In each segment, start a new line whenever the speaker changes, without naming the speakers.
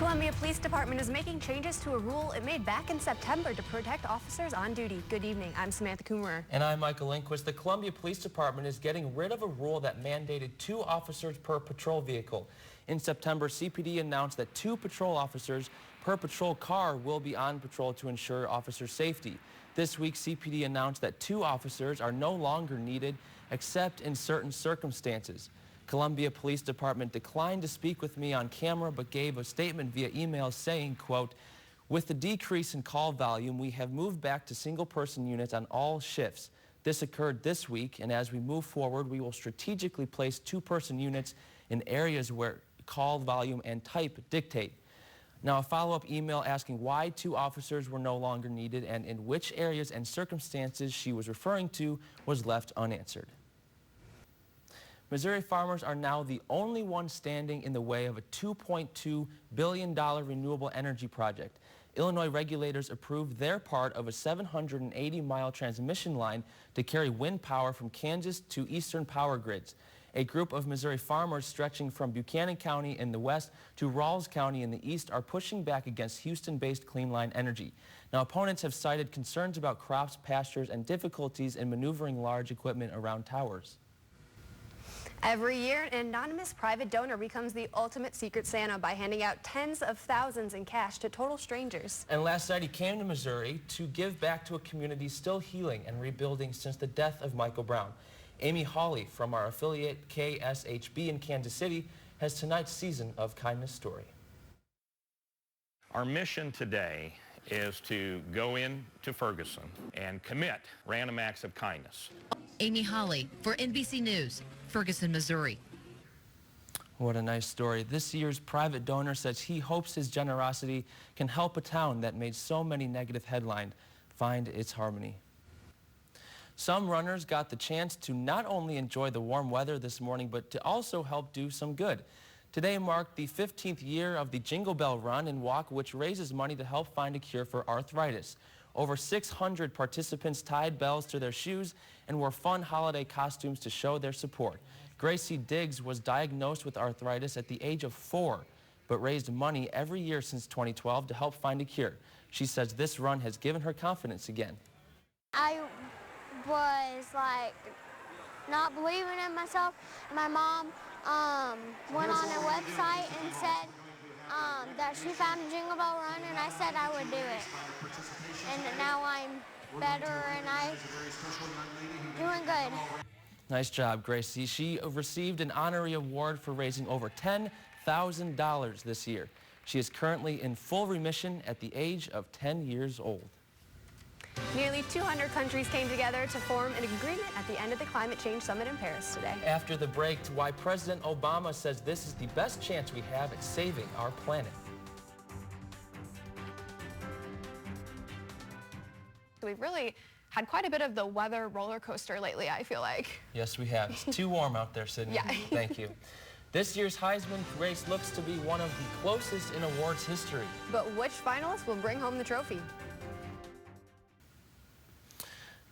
Columbia Police Department is making changes to a rule it made back in September to protect officers on duty. Good evening, I'm Samantha Coomer.
And I'm Michael Lindquist. The Columbia Police Department is getting rid of a rule that mandated 2 officers per patrol vehicle. In September, CPD announced that 2 patrol officers per patrol car will be on patrol to ensure officer safety. This week, CPD announced that 2 officers are no longer needed except in certain circumstances. Columbia Police Department declined to speak with me on camera but gave a statement via email saying, quote, "With the decrease in call volume, we have moved back to single-person units on all shifts. This occurred this week, and as we move forward, we will strategically place 2-person units in areas where call volume and type dictate." Now, a follow-up email asking why 2 officers were no longer needed and in which areas and circumstances she was referring to was left unanswered. Missouri farmers are now the only ones standing in the way of a $2.2 billion renewable energy project. Illinois regulators approved their part of a 780-mile transmission line to carry wind power from Kansas to eastern power grids. A group of Missouri farmers stretching from Buchanan County in the west to Rawls County in the east are pushing back against Houston-based Clean Line Energy. Now, opponents have cited concerns about crops, pastures, and difficulties in maneuvering large equipment around towers.
Every year, an anonymous private donor becomes the ultimate Secret Santa by handing out tens of thousands in cash to total strangers.
And last night he came to Missouri to give back to a community still healing and rebuilding since the death of Michael Brown. Amy Hawley from our affiliate KSHB in Kansas City has tonight's Season of Kindness story.
Our mission today is to go into Ferguson and commit random acts of kindness.
Amy Hawley for NBC News, Ferguson, Missouri.
What a nice story. This year's private donor says he hopes his generosity can help a town that made so many negative headlines find its harmony. Some runners got the chance to not only enjoy the warm weather this morning, but to also help do some good. Today marked the 15th year of the Jingle Bell Run and Walk, which raises money to help find a cure for arthritis. Over 600 participants tied bells to their shoes and wore fun holiday costumes to show their support. Gracie Diggs was diagnosed with arthritis at the age of 4, but raised money every year since 2012 to help find a cure. She says this run has given her confidence again.
I was like not believing in myself. My mom went on a website and said that she found a Jingle Bell Run, and I said I would do it. And now I'm better and I'm doing good.
Nice job, Gracie. She received an honorary award for raising over $10,000 this year. She is currently in full remission at the age of 10 years old.
Nearly 200 countries came together to form an agreement at the end of the Climate Change Summit in Paris today.
After the break, why President Obama says this is the best chance we have at saving our planet.
We've really had quite a bit of the weather roller coaster lately, I feel like.
Yes, we have. It's too warm out there, Sydney.
Yeah.
Thank you. This year's Heisman race looks to be one of the closest in awards history.
But which finalist will bring home the trophy?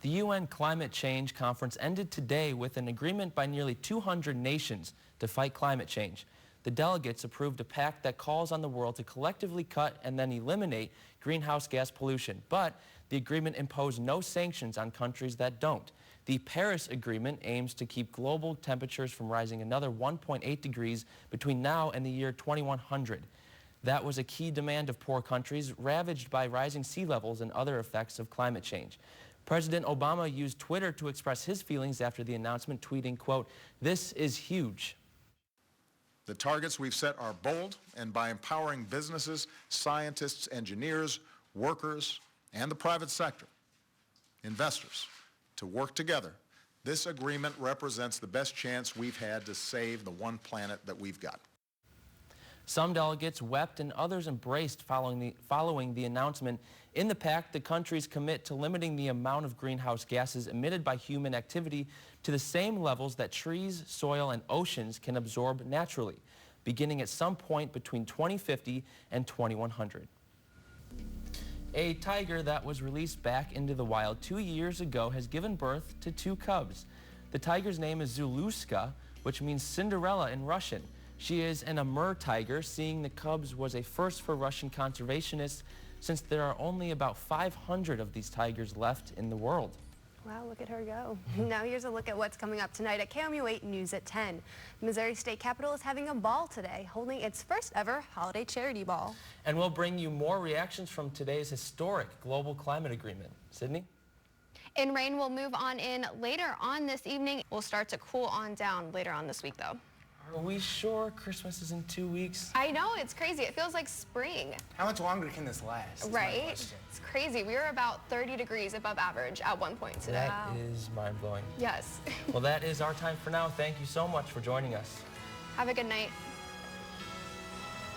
The UN Climate Change Conference ended today with an agreement by nearly 200 nations to fight climate change. The delegates approved a pact that calls on the world to collectively cut and then eliminate greenhouse gas pollution. But the agreement imposed no sanctions on countries that don't. The Paris Agreement aims to keep global temperatures from rising another 1.8 degrees between now and the year 2100. That was a key demand of poor countries ravaged by rising sea levels and other effects of climate change. President Obama used Twitter to express his feelings after the announcement, tweeting, quote, "This is huge."
The targets we've set are bold, and by empowering businesses, scientists, engineers, workers, and the private sector, investors, to work together, this agreement represents the best chance we've had to save the one planet that we've got.
Some delegates wept and others embraced following the announcement. In the pact, the countries commit to limiting the amount of greenhouse gases emitted by human activity to the same levels that trees, soil, and oceans can absorb naturally, beginning at some point between 2050 and 2100. A tiger that was released back into the wild 2 years ago has given birth to 2 cubs. The tiger's name is Zuluska, which means Cinderella in Russian. She is an Amur tiger. Seeing the cubs was a first for Russian conservationists since there are only about 500 of these tigers left in the world.
Wow, look at her go. Now here's a look at what's coming up tonight at KOMU-8 News at 10. The Missouri State Capitol is having a ball today, holding its first ever holiday charity ball.
And we'll bring you more reactions from today's historic global climate agreement. Sydney?
And rain will move on in later on this evening. We'll start to cool on down later on this week, though.
Are we sure Christmas is in 2 weeks?
I know, it's crazy. It feels like spring.
How much longer can this last?
Right? It's crazy. We were about 30 degrees above average at one point today.
That is mind-blowing.
Yes.
Well, that is our time for now. Thank you so much for joining us.
Have a good night.